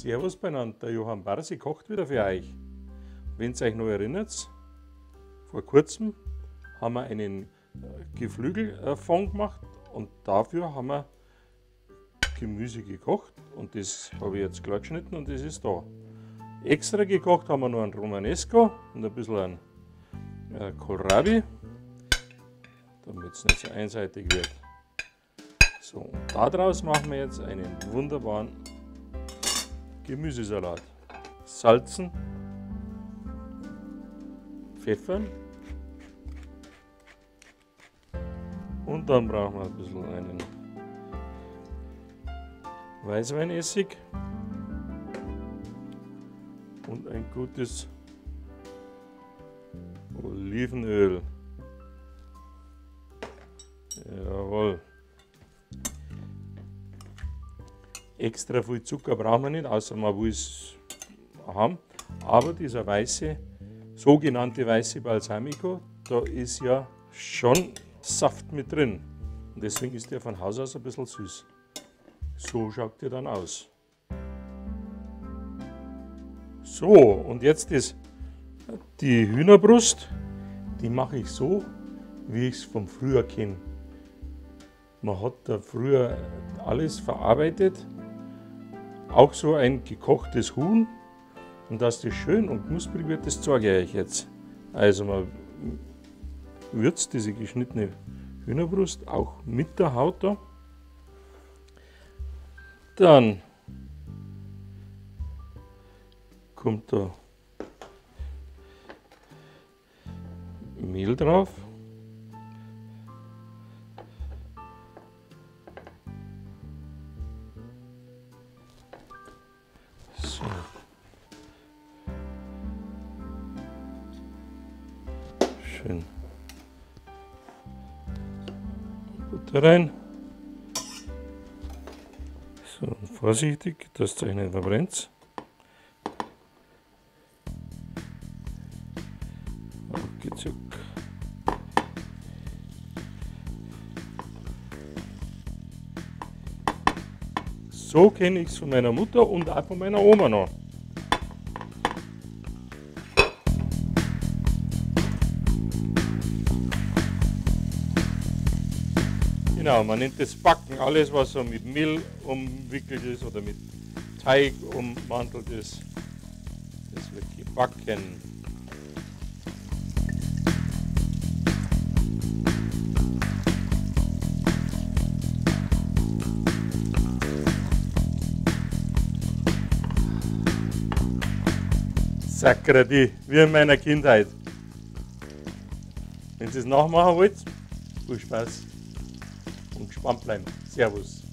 Servus beieinander, der Johann Barsi kocht wieder für euch. Wenn ihr euch noch erinnert, vor kurzem haben wir einen Geflügelfond gemacht und dafür haben wir Gemüse gekocht und das habe ich jetzt klar geschnitten und das ist da. Extra gekocht haben wir noch einen Romanesco und ein bisschen einen Kohlrabi, damit es nicht so einseitig wird. So, und daraus machen wir jetzt einen wunderbaren Gemüsesalat. Salzen, pfeffern und dann brauchen wir ein bisschen einen Weißweinessig und ein gutes Olivenöl. Jawohl. Extra viel Zucker brauchen wir nicht, außer man will es haben. Aber dieser weiße, sogenannte weiße Balsamico, da ist ja schon Saft mit drin. Und deswegen ist der von Haus aus ein bisschen süß. So schaut der dann aus. So, und jetzt ist die Hühnerbrust, die mache ich so, wie ich es von früher kenne. Man hat da früher alles verarbeitet, auch so ein gekochtes Huhn. Und dass das schön und knusprig wird, das zeige ich euch jetzt. Also man würzt diese geschnittene Hühnerbrust auch mit der Haut da. Dann kommt da Mehl drauf. So. Schön Butter rein. So, vorsichtig, dass es euch nicht verbrennt. Ruckzuck. So kenne ich es von meiner Mutter und auch von meiner Oma noch. Genau, man nennt das Backen, alles was so mit Mehl umwickelt ist oder mit Teig ummantelt ist, das wird gebacken. Sakradi, wie in meiner Kindheit. Wenn ihr es nachmachen wollt, viel Spaß und gespannt bleiben. Servus.